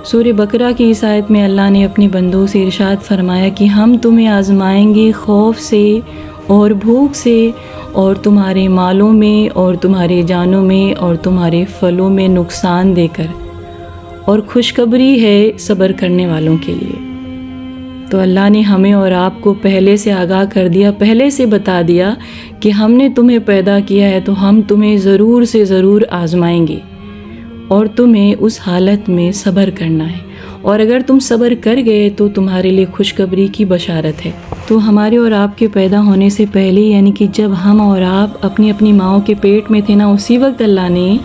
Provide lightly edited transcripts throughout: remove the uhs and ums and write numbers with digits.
سورہ بقرہ کی اس آیت میں اللہ نے اپنے بندوں سے ارشاد فرمایا کہ ہم تمہیں آزمائیں گے خوف سے اور بھوک سے، اور تمہارے مالوں میں اور تمہارے جانوں میں اور تمہارے پھلوں میں نقصان دے کر، اور خوشخبری ہے صبر کرنے والوں کے لیے۔ تو اللہ نے ہمیں اور آپ کو پہلے سے آگاہ کر دیا، پہلے سے بتا دیا کہ ہم نے تمہیں پیدا کیا ہے تو ہم تمہیں ضرور سے ضرور آزمائیں گے، اور تمہیں اس حالت میں صبر کرنا ہے، اور اگر تم صبر کر گئے تو تمہارے لیے خوشخبری کی بشارت ہے۔ تو ہمارے اور آپ کے پیدا ہونے سے پہلے، یعنی کہ جب ہم اور آپ اپنی اپنی ماؤں کے پیٹ میں تھے نا، اسی وقت اللہ نے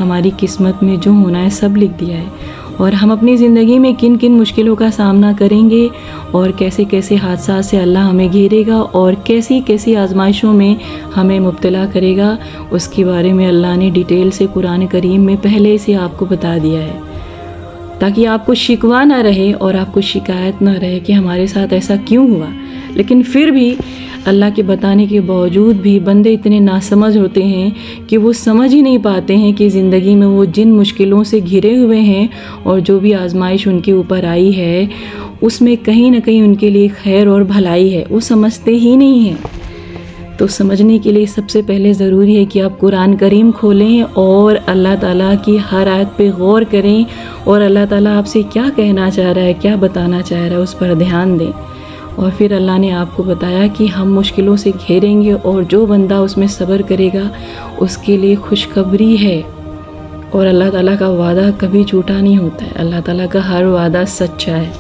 ہماری قسمت میں جو ہونا ہے سب لکھ دیا ہے، اور ہم اپنی زندگی میں کن کن مشکلوں کا سامنا کریں گے، اور کیسے کیسے حادثات سے اللہ ہمیں گھیرے گا، اور کیسی کیسی آزمائشوں میں ہمیں مبتلا کرے گا، اس کے بارے میں اللہ نے ڈیٹیل سے قرآن کریم میں پہلے سے آپ کو بتا دیا ہے، تاکہ آپ کو شکوہ نہ رہے اور آپ کو شکایت نہ رہے کہ ہمارے ساتھ ایسا کیوں ہوا۔ لیکن پھر بھی اللہ کے بتانے کے باوجود بھی بندے اتنے ناسمجھ ہوتے ہیں کہ وہ سمجھ ہی نہیں پاتے ہیں کہ زندگی میں وہ جن مشکلوں سے گھرے ہوئے ہیں اور جو بھی آزمائش ان کے اوپر آئی ہے اس میں کہیں نہ کہیں ان کے لیے خیر اور بھلائی ہے، وہ سمجھتے ہی نہیں ہیں۔ تو سمجھنے کے لیے سب سے پہلے ضروری ہے کہ آپ قرآن کریم کھولیں اور اللہ تعالیٰ کی ہر آیت پہ غور کریں، اور اللہ تعالیٰ آپ سے کیا کہنا چاہ رہا ہے، کیا بتانا چاہ رہا ہے، اس پر دھیان دیں۔ اور پھر اللہ نے آپ کو بتایا کہ ہم مشکلوں سے گھیریں گے، اور جو بندہ اس میں صبر کرے گا اس کے لیے خوشخبری ہے، اور اللہ تعالیٰ کا وعدہ کبھی جھوٹا نہیں ہوتا ہے، اللہ تعالیٰ کا ہر وعدہ سچا ہے۔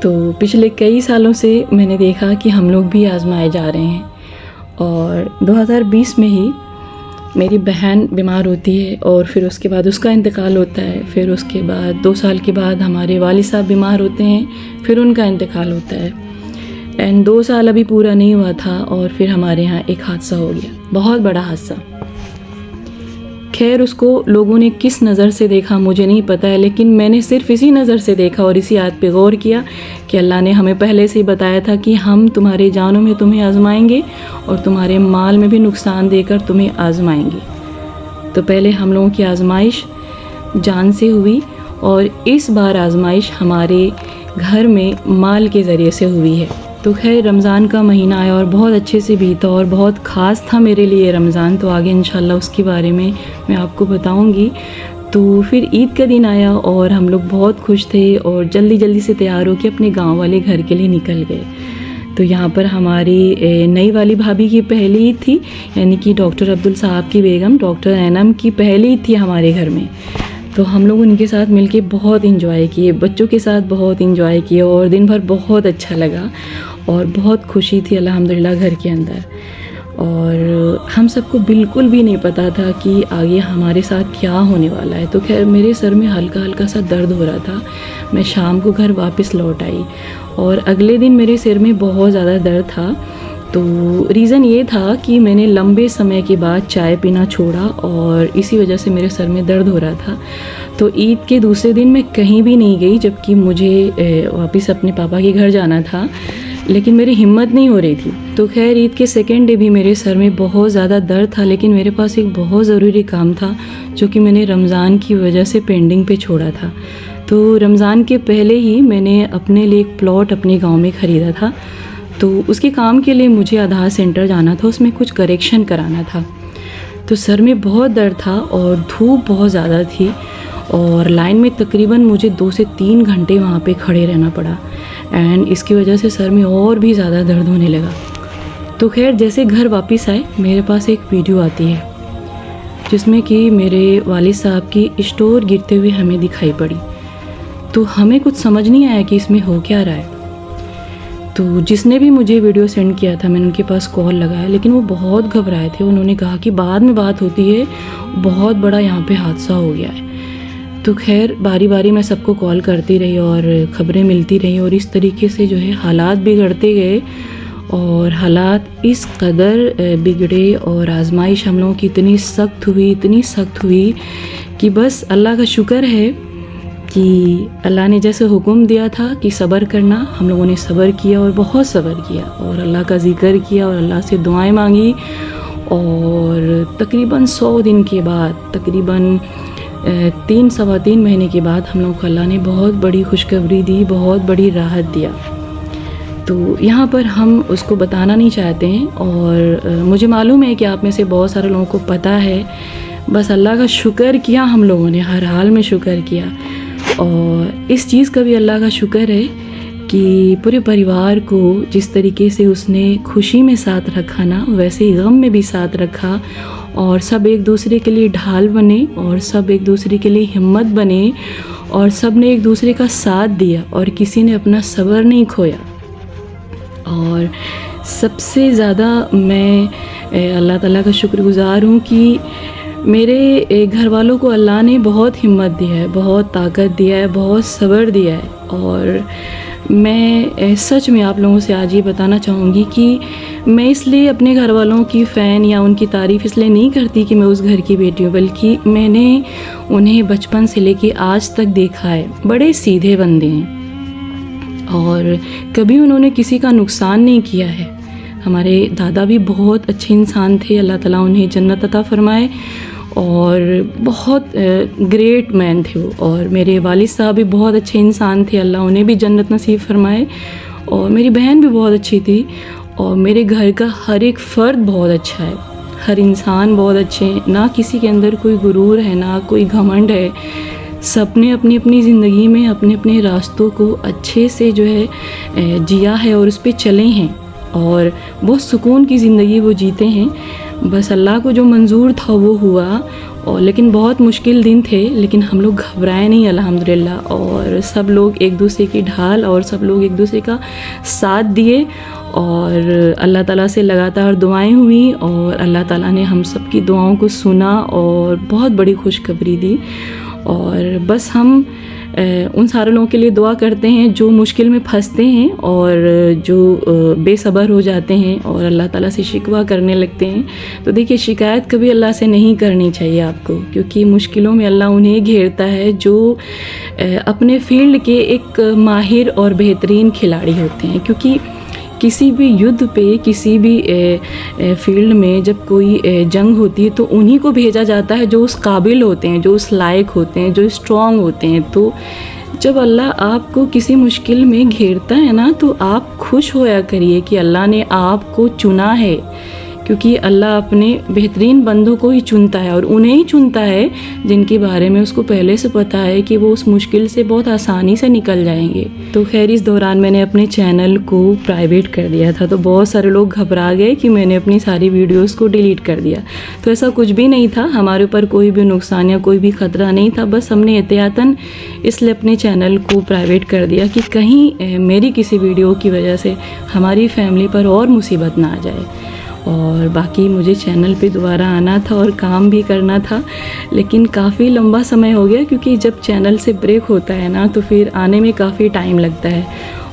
تو پچھلے کئی سالوں سے میں نے دیکھا کہ ہم لوگ بھی آزمائے جا رہے ہیں، اور 2020 میں ہی میری بہن بیمار ہوتی ہے، اور پھر اس کے بعد اس کا انتقال ہوتا ہے، پھر اس کے بعد 2 سال کے بعد ہمارے والد صاحب بیمار ہوتے ہیں، پھر ان کا انتقال ہوتا ہے، اینڈ 2 سال ابھی پورا نہیں ہوا تھا اور پھر ہمارے ہاں ایک حادثہ ہو گیا، بہت بڑا حادثہ۔ خیر اس کو لوگوں نے کس نظر سے دیکھا مجھے نہیں پتہ ہے، لیکن میں نے صرف اسی نظر سے دیکھا اور اسی آیت پہ غور کیا کہ اللہ نے ہمیں پہلے سے ہی بتایا تھا کہ ہم تمہارے جانوں میں تمہیں آزمائیں گے اور تمہارے مال میں بھی نقصان دے کر تمہیں آزمائیں گے۔ تو پہلے ہم لوگوں کی آزمائش جان سے ہوئی، اور اس بار آزمائش ہمارے گھر میں مال کے ذریعے سے ہوئی ہے۔ تو خیر رمضان کا مہینہ آیا اور بہت اچھے سے بیتا، اور بہت خاص تھا میرے لیے رمضان، تو آگے انشاءاللہ اس کے بارے میں آپ کو بتاؤں گی۔ تو پھر عید کا دن آیا اور ہم لوگ بہت خوش تھے اور جلدی جلدی سے تیار ہو کے اپنے گاؤں والے گھر کے لیے نکل گئے۔ تو یہاں پر ہماری نئی والی بھابھی کی پہلی عید تھی، یعنی کہ ڈاکٹر عبدل صاحب کی بیگم ڈاکٹر اینم کی پہلی عید تھی ہمارے گھر میں۔ تو ہم لوگ ان کے ساتھ مل کے بہت انجوائے کیے، بچوں کے ساتھ بہت انجوائے کیے، اور دن بھر بہت اچھا لگا اور بہت خوشی تھی الحمدللہ گھر کے اندر۔ اور ہم سب کو بالکل بھی نہیں پتہ تھا کہ آگے ہمارے ساتھ کیا ہونے والا ہے۔ تو خیر میرے سر میں ہلکا ہلکا سا درد ہو رہا تھا، میں شام کو گھر واپس لوٹ آئی، اور اگلے دن میرے سر میں بہت زیادہ درد تھا۔ تو ریزن یہ تھا کہ میں نے لمبے سمے کے بعد چائے پینا چھوڑا، اور اسی وجہ سے میرے سر میں درد ہو رہا تھا۔ تو عید کے دوسرے دن میں کہیں بھی نہیں گئی، جبکہ مجھے واپس اپنے پاپا کے گھر جانا تھا، لیکن میری ہمت نہیں ہو رہی تھی۔ تو خیر عید کے سیکنڈ ڈے بھی میرے سر میں بہت زیادہ درد تھا، لیکن میرے پاس ایک بہت ضروری کام تھا جو کہ میں نے رمضان کی وجہ سے پینڈنگ پہ چھوڑا تھا۔ تو رمضان کے پہلے ہی میں نے اپنے لیے ایک پلاٹ اپنے گاؤں میں خریدا تھا، تو اس کے کام کے لیے مجھے آدھار سینٹر جانا تھا، اس میں کچھ کریکشن کرانا تھا۔ تو سر میں بہت درد تھا اور دھوپ بہت زیادہ تھی، اور لائن میں تقریباً مجھے 2 سے 3 گھنٹے وہاں پہ کھڑے رہنا پڑا، اینڈ اس کی وجہ سے سر میں اور بھی زیادہ درد ہونے لگا۔ تو خیر جیسے گھر واپس آئے میرے پاس ایک ویڈیو آتی ہے جس میں کہ میرے والد صاحب کی اسٹور گرتے ہوئے ہمیں دکھائی پڑی۔ تو ہمیں کچھ سمجھ نہیں آیا کہ اس میں ہو کیا رہا ہے۔ تو جس نے بھی مجھے ویڈیو سینڈ کیا تھا میں نے ان کے پاس کال لگایا، لیکن وہ بہت گھبرائے تھے۔ انہوں نے کہا کہ بعد میں بات ہوتی ہے، بہت بڑا یہاں پہ حادثہ ہو گیا ہے۔ تو خیر باری باری میں سب کو کال کرتی رہی اور خبریں ملتی رہیں، اور اس طریقے سے جو ہے حالات بگڑتے گئے، اور حالات اس قدر بگڑے اور آزمائش ہم لوگوں کی اتنی سخت ہوئی کہ بس اللہ کا شکر ہے کہ اللہ نے جیسے حکم دیا تھا کہ صبر کرنا، ہم لوگوں نے صبر کیا اور بہت صبر کیا، اور اللہ کا ذکر کیا اور اللہ سے دعائیں مانگی، اور تقریباً 100 دن کے بعد، تقریباً 3 مہینے کے بعد ہم لوگوں کو اللہ نے بہت بڑی خوشخبری دی، بہت بڑی راحت دیا۔ تو یہاں پر ہم اس کو بتانا نہیں چاہتے ہیں، اور مجھے معلوم ہے کہ آپ میں سے بہت سارے لوگوں کو پتہ ہے، بس اللہ کا شکر کیا ہم لوگوں نے، ہر حال میں شکر کیا۔ اور اس چیز کا بھی اللہ کا شکر ہے کہ پورے پریوار کو جس طریقے سے اس نے خوشی میں ساتھ رکھا نا، ویسے ہی غم میں بھی ساتھ رکھا، اور سب ایک دوسرے کے لیے ڈھال بنے، اور سب ایک دوسرے کے لیے ہمت بنے، اور سب نے ایک دوسرے کا ساتھ دیا، اور کسی نے اپنا صبر نہیں کھویا۔ اور سب سے زیادہ میں اللہ تعالیٰ کا شکر گزار ہوں کہ میرے گھر والوں کو اللہ نے بہت ہمت دیا ہے، بہت طاقت دیا ہے، بہت صبر دیا ہے۔ اور میں سچ میں آپ لوگوں سے آج یہ بتانا چاہوں گی کہ میں اس لیے اپنے گھر والوں کی فین یا ان کی تعریف اس لیے نہیں کرتی کہ میں اس گھر کی بیٹی ہوں، بلکہ میں نے انہیں بچپن سے لے کے آج تک دیکھا ہے، بڑے سیدھے بندے ہیں، اور کبھی انہوں نے کسی کا نقصان نہیں کیا ہے۔ ہمارے دادا بھی بہت اچھے انسان تھے، اللہ تعالیٰ انہیں جنت عطا فرمائے، اور بہت گریٹ مین تھے وہ۔ اور میرے والد صاحب بھی بہت اچھے انسان تھے، اللہ انہیں بھی جنت نصیب فرمائے۔ اور میری بہن بھی بہت اچھی تھی، اور میرے گھر کا ہر ایک فرد بہت اچھا ہے، ہر انسان بہت اچھے ہیں، نہ کسی کے اندر کوئی غرور ہے، نہ کوئی گھمنڈ ہے۔ سب نے اپنی اپنی زندگی میں اپنے اپنے راستوں کو اچھے سے جو ہے جیا ہے، اور اس پہ چلے ہیں، اور بہت سکون کی زندگی وہ جیتے ہیں۔ بس اللہ کو جو منظور تھا وہ ہوا، اور لیکن بہت مشکل دن تھے، لیکن ہم لوگ گھبرائے نہیں الحمدللہ، اور سب لوگ ایک دوسرے کی ڈھال، اور سب لوگ ایک دوسرے کا ساتھ دیے، اور اللہ تعالیٰ سے لگاتار دعائیں ہوئیں، اور اللہ تعالیٰ نے ہم سب کی دعاؤں کو سنا اور بہت بڑی خوشخبری دی۔ اور بس ہم ان سارے لوگوں کے لیے دعا کرتے ہیں جو مشکل میں پھنستے ہیں، اور جو بے صبر ہو جاتے ہیں اور اللہ تعالیٰ سے شکوہ کرنے لگتے ہیں۔ تو دیکھیے، شکایت کبھی اللہ سے نہیں کرنی چاہیے آپ کو، کیونکہ مشکلوں میں اللہ انہیں گھیرتا ہے جو اپنے فیلڈ کے ایک ماہر اور بہترین کھلاڑی ہوتے ہیں۔ کیونکہ کسی بھی یدھ پہ، کسی بھی فیلڈ میں جب کوئی جنگ ہوتی ہے تو انہی کو بھیجا جاتا ہے جو اس قابل ہوتے ہیں، جو اس لائق ہوتے ہیں، جو اسٹرانگ ہوتے ہیں۔ تو جب اللہ آپ کو کسی مشکل میں گھیرتا ہے نا، تو آپ خوش ہویا کریے کہ اللہ نے آپ کو چنا ہے، کیونکہ اللہ اپنے بہترین بندوں کو ہی چنتا ہے، اور انہیں ہی چنتا ہے جن کے بارے میں اس کو پہلے سے پتہ ہے کہ وہ اس مشکل سے بہت آسانی سے نکل جائیں گے۔ تو خیر اس دوران میں نے اپنے چینل کو پرائیویٹ کر دیا تھا، تو بہت سارے لوگ گھبرا گئے کہ میں نے اپنی ساری ویڈیوز کو ڈیلیٹ کر دیا۔ تو ایسا کچھ بھی نہیں تھا، ہمارے اوپر کوئی بھی نقصان یا کوئی بھی خطرہ نہیں تھا، بس ہم نے احتیاطاً اس لیے اپنے چینل کو پرائیویٹ کر دیا کہ کہیں میری کسی ویڈیو کی وجہ سے ہماری فیملی پر اور مصیبت نہ آ جائے۔ اور باقی مجھے چینل پہ دوبارہ آنا تھا اور کام بھی کرنا تھا، لیکن کافی لمبا سمے ہو گیا، کیونکہ جب چینل سے بریک ہوتا ہے نا تو پھر آنے میں کافی ٹائم لگتا ہے۔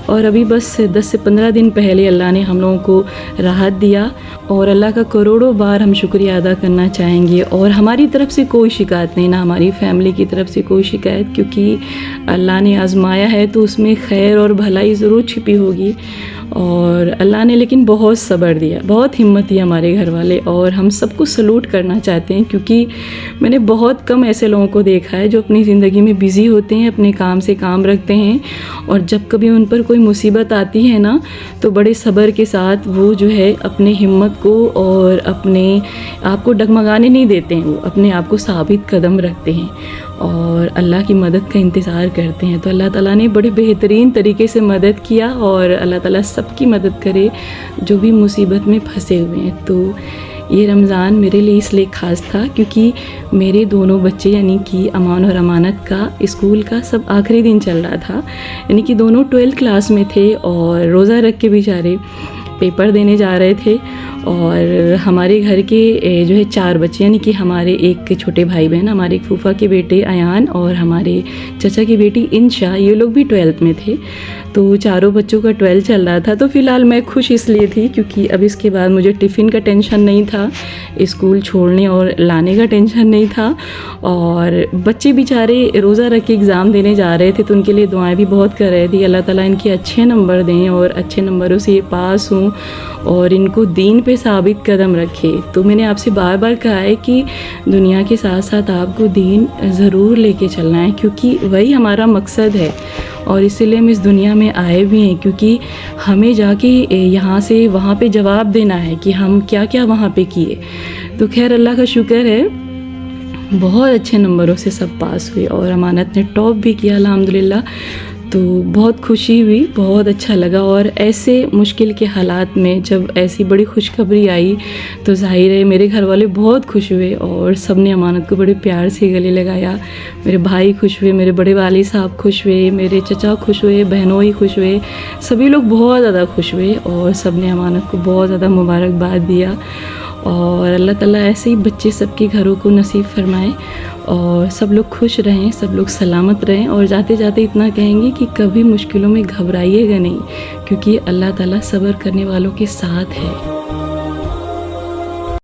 اور ابھی بس 10 سے 15 دن پہلے اللہ نے ہم لوگوں کو راحت دیا، اور اللہ کا کروڑوں بار ہم شکریہ ادا کرنا چاہیں گے۔ اور ہماری طرف سے کوئی شکایت نہیں، نہ ہماری فیملی کی طرف سے کوئی شکایت، کیونکہ اللہ نے آزمایا ہے تو اس میں خیر اور بھلائی ضرور چھپی ہوگی۔ اور اللہ نے لیکن بہت صبر دیا، بہت ہمت دی ہمارے گھر والے، اور ہم سب کو سلوٹ کرنا چاہتے ہیں، کیونکہ میں نے بہت کم ایسے لوگوں کو دیکھا ہے جو اپنی زندگی میں بزی ہوتے ہیں، اپنے کام سے کام رکھتے ہیں، اور جب کبھی ان پر کوئی مصیبت آتی ہے نا تو بڑے صبر کے ساتھ وہ جو ہے اپنے ہمت کو اور اپنے آپ کو ڈگمگانے نہیں دیتے ہیں، وہ اپنے آپ کو ثابت قدم رکھتے ہیں اور اللہ کی مدد کا انتظار کرتے ہیں۔ تو اللہ تعالیٰ نے بڑے بہترین طریقے سے مدد کیا، اور اللہ تعالیٰ سب کی مدد کرے جو بھی مصیبت میں پھنسے ہوئے ہیں۔ تو یہ رمضان میرے لیے اس لیے خاص تھا کیونکہ میرے دونوں بچے یعنی کہ امان اور امانت کا اسکول کا سب آخری دن چل رہا تھا، یعنی کہ دونوں 12 کلاس میں تھے اور روزہ رکھ کے بیچارے پیپر دینے جا رہے تھے۔ اور ہمارے گھر کے جو ہے 4 بچے، یعنی کہ ہمارے ایک چھوٹے بھائی بہن، ہمارے ایک پھوپھا کے بیٹے ایان اور ہمارے چچا کی بیٹی انشا، یہ لوگ بھی 12th میں تھے۔ تو چاروں بچوں کا 12 چل رہا تھا، تو فی الحال میں خوش اس لیے تھی کیونکہ اب اس کے بعد مجھے ٹفن کا ٹینشن نہیں تھا، اسکول چھوڑنے اور لانے کا ٹینشن نہیں تھا، اور بچے بیچارے روزہ رکھ کے ایگزام دینے جا رہے تھے تو ان کے لیے دعائیں بھی بہت کر رہے تھے، اللہ تعالیٰ ان کے اچھے نمبر دیں اور اچھے نمبروں سے یہ پاس ہوں اور ان کو دین پہ ثابت قدم رکھے۔ تو میں نے آپ سے بار بار کہا ہے کہ دنیا کے ساتھ ساتھ آپ کو دین ضرور لے کے چلنا ہے، کیونکہ وہی ہمارا مقصد ہے اور اسی لیے ہم اس دنیا میں آئے بھی ہیں، کیونکہ ہمیں جا کے یہاں سے وہاں پہ جواب دینا ہے کہ ہم کیا کیا وہاں پہ کیے۔ تو خیر اللہ کا شکر ہے، بہت اچھے نمبروں سے سب پاس ہوئے اور امانت نے ٹاپ بھی کیا الحمدللہ۔ تو بہت خوشی ہوئی، بہت اچھا لگا، اور ایسے مشکل کے حالات میں جب ایسی بڑی خوشخبری آئی تو ظاہر ہے میرے گھر والے بہت خوش ہوئے اور سب نے امانت کو بڑے پیار سے گلے لگایا۔ میرے بھائی خوش ہوئے، میرے بڑے والد صاحب خوش ہوئے، میرے چچا خوش ہوئے، بہنوئی خوش ہوئے، سبھی لوگ بہت زیادہ خوش ہوئے اور سب نے امانت کو بہت زیادہ مبارکباد دیا۔ اور اللہ تعالیٰ ایسے ہی بچے سب کے گھروں کو نصیب فرمائے اور سب لوگ خوش رہیں، سب لوگ سلامت رہیں، اور جاتے جاتے اتنا کہیں گے کہ کبھی مشکلوں میں گھبرائیے گا نہیں، کیونکہ اللہ تعالیٰ صبر کرنے والوں کے ساتھ ہے۔